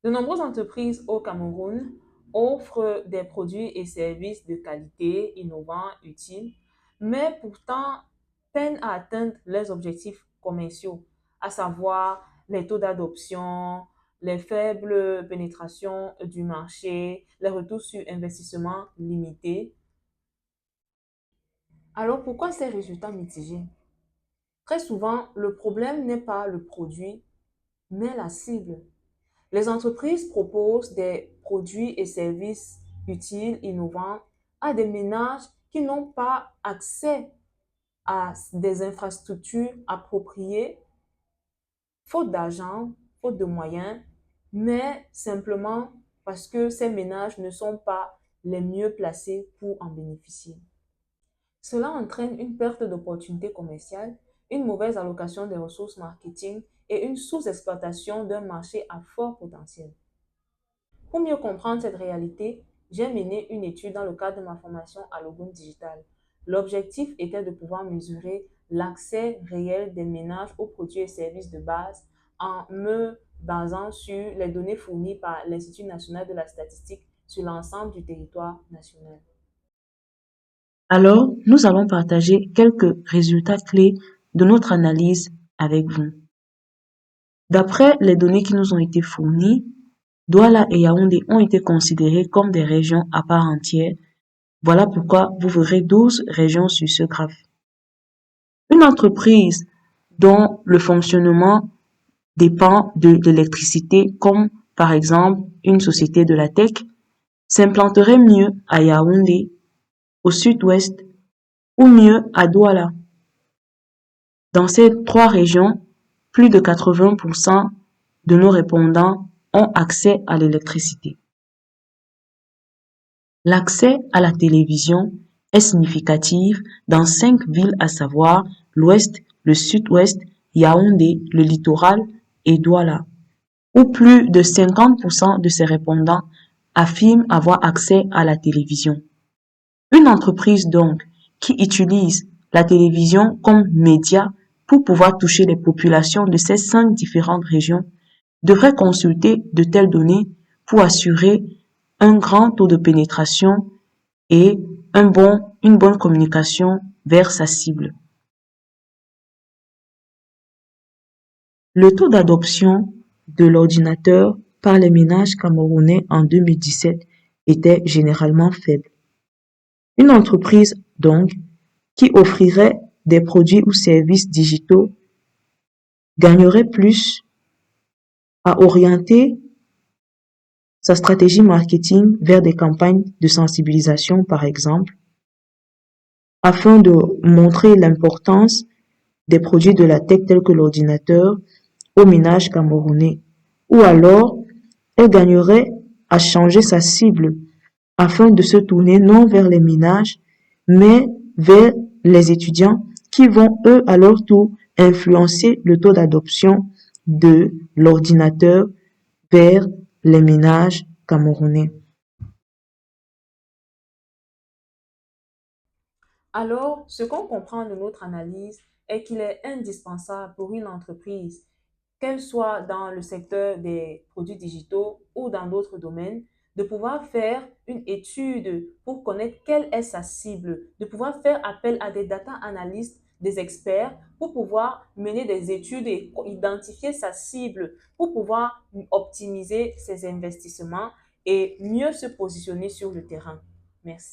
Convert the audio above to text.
De nombreuses entreprises au Cameroun offrent des produits et services de qualité, innovants, utiles, mais pourtant peinent à atteindre leurs objectifs commerciaux, à savoir les taux d'adoption, les faibles pénétrations du marché, les retours sur investissement limités. Alors pourquoi ces résultats mitigés? Très souvent, le problème n'est pas le produit, mais la cible. Les entreprises proposent des produits et services utiles, innovants à des ménages qui n'ont pas accès à des infrastructures appropriées, faute d'argent, faute de moyens, mais simplement parce que ces ménages ne sont pas les mieux placés pour en bénéficier. Cela entraîne une perte d'opportunités commerciales, une mauvaise allocation des ressources marketing et une sous-exploitation d'un marché à fort potentiel. Pour mieux comprendre cette réalité, j'ai mené une étude dans le cadre de ma formation à Logum Digital. L'objectif était de pouvoir mesurer l'accès réel des ménages aux produits et services de base en me basant sur les données fournies par l'Institut national de la statistique sur l'ensemble du territoire national. Alors, nous allons partager quelques résultats clés de notre analyse avec vous. D'après les données qui nous ont été fournies, Douala et Yaoundé ont été considérées comme des régions à part entière. Voilà pourquoi vous verrez 12 régions sur ce graphe. Une entreprise dont le fonctionnement dépend de l'électricité, comme par exemple une société de la tech, s'implanterait mieux à Yaoundé, au sud-ouest, ou mieux à Douala. Dans ces trois régions, plus de 80% de nos répondants ont accès à l'électricité. L'accès à la télévision est significatif dans 5 villes, à savoir l'Ouest, le Sud-Ouest, Yaoundé, le littoral et Douala, où plus de 50% de ces répondants affirment avoir accès à la télévision. Une entreprise donc qui utilise la télévision comme média pour pouvoir toucher les populations de ces 5 différentes régions devrait consulter de telles données pour assurer un grand taux de pénétration et une bonne communication vers sa cible. Le taux d'adoption de l'ordinateur par les ménages camerounais en 2017 était généralement faible. Une entreprise, donc, qui offrirait des produits ou services digitaux gagnerait plus à orienter sa stratégie marketing vers des campagnes de sensibilisation, par exemple, afin de montrer l'importance des produits de la tech tels que l'ordinateur aux ménages camerounais. Ou alors, elle gagnerait à changer sa cible afin de se tourner non vers les ménages, mais vers les étudiants qui vont, eux, à leur tour, influencer le taux d'adoption de l'ordinateur vers les ménages camerounais. Alors, ce qu'on comprend de notre analyse est qu'il est indispensable pour une entreprise, qu'elle soit dans le secteur des produits digitaux ou dans d'autres domaines, de pouvoir faire une étude pour connaître quelle est sa cible, de pouvoir faire appel à des data analystes, des experts, pour pouvoir mener des études et identifier sa cible, pour pouvoir optimiser ses investissements et mieux se positionner sur le terrain. Merci.